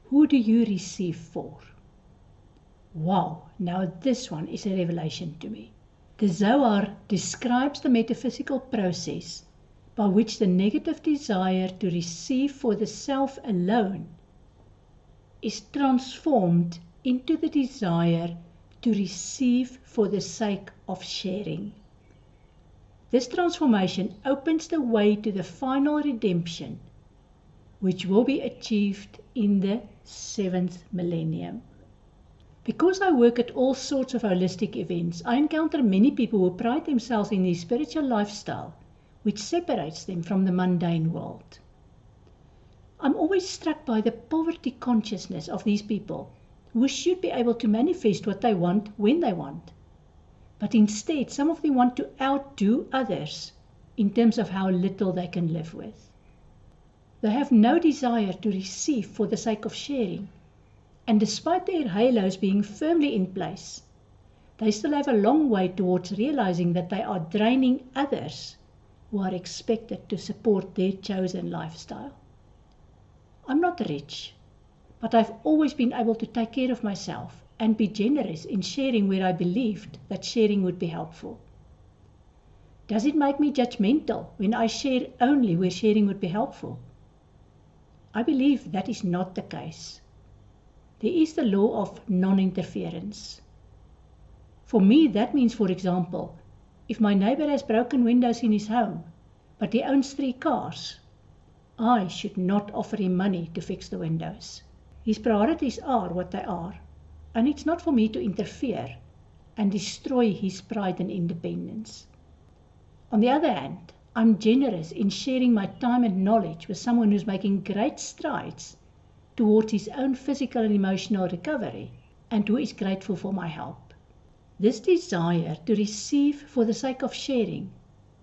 Who do you receive for? Wow, now this one is a revelation to me. The Zohar describes the metaphysical process by which the negative desire to receive for the self alone is transformed into the desire to receive for the sake of sharing. This transformation opens the way to the final redemption, which will be achieved in the 7th millennium. Because I work at all sorts of holistic events, I encounter many people who pride themselves in their spiritual lifestyle, which separates them from the mundane world. I'm always struck by the poverty consciousness of these people, who should be able to manifest what they want when they want. But instead, some of them want to outdo others in terms of how little they can live with. They have no desire to receive for the sake of sharing. And despite their halos being firmly in place, they still have a long way towards realizing that they are draining others who are expected to support their chosen lifestyle. I'm not rich, but I've always been able to take care of myself and be generous in sharing where I believed that sharing would be helpful. Does it make me judgmental when I share only where sharing would be helpful? I believe that is not the case. There is the law of non-interference. For me, that means, for example, if my neighbor has broken windows in his home, but he owns 3 cars, I should not offer him money to fix the windows. His priorities are what they are, and it's not for me to interfere and destroy his pride and independence. On the other hand, I'm generous in sharing my time and knowledge with someone who's making great strides towards his own physical and emotional recovery, and who is grateful for my help. This desire to receive for the sake of sharing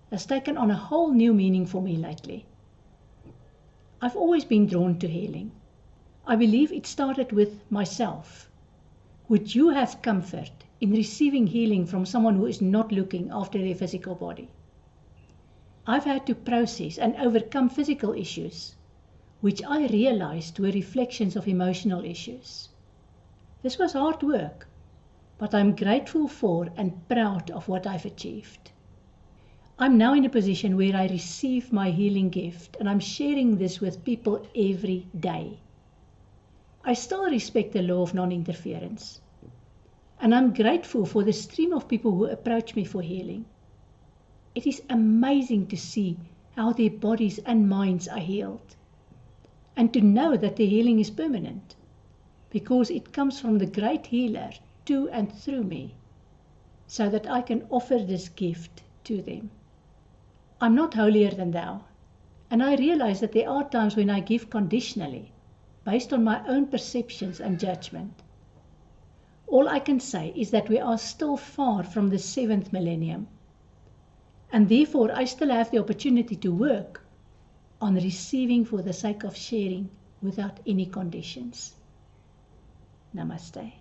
has taken on a whole new meaning for me lately. I've always been drawn to healing. I believe it started with myself. Would you have comfort in receiving healing from someone who is not looking after their physical body? I've had to process and overcome physical issues, which I realized were reflections of emotional issues. This was hard work, but I'm grateful for and proud of what I've achieved. I'm now in a position where I receive my healing gift, and I'm sharing this with people every day. I still respect the law of non-interference, and I'm grateful for the stream of people who approach me for healing. It is amazing to see how their bodies and minds are healed, and to know that the healing is permanent, because it comes from the great healer to and through me, so that I can offer this gift to them. I'm not holier than thou, and I realize that there are times when I give conditionally, based on my own perceptions and judgment. All I can say is that we are still far from the 7th millennium, and therefore I still have the opportunity to work on receiving for the sake of sharing without any conditions. Namaste.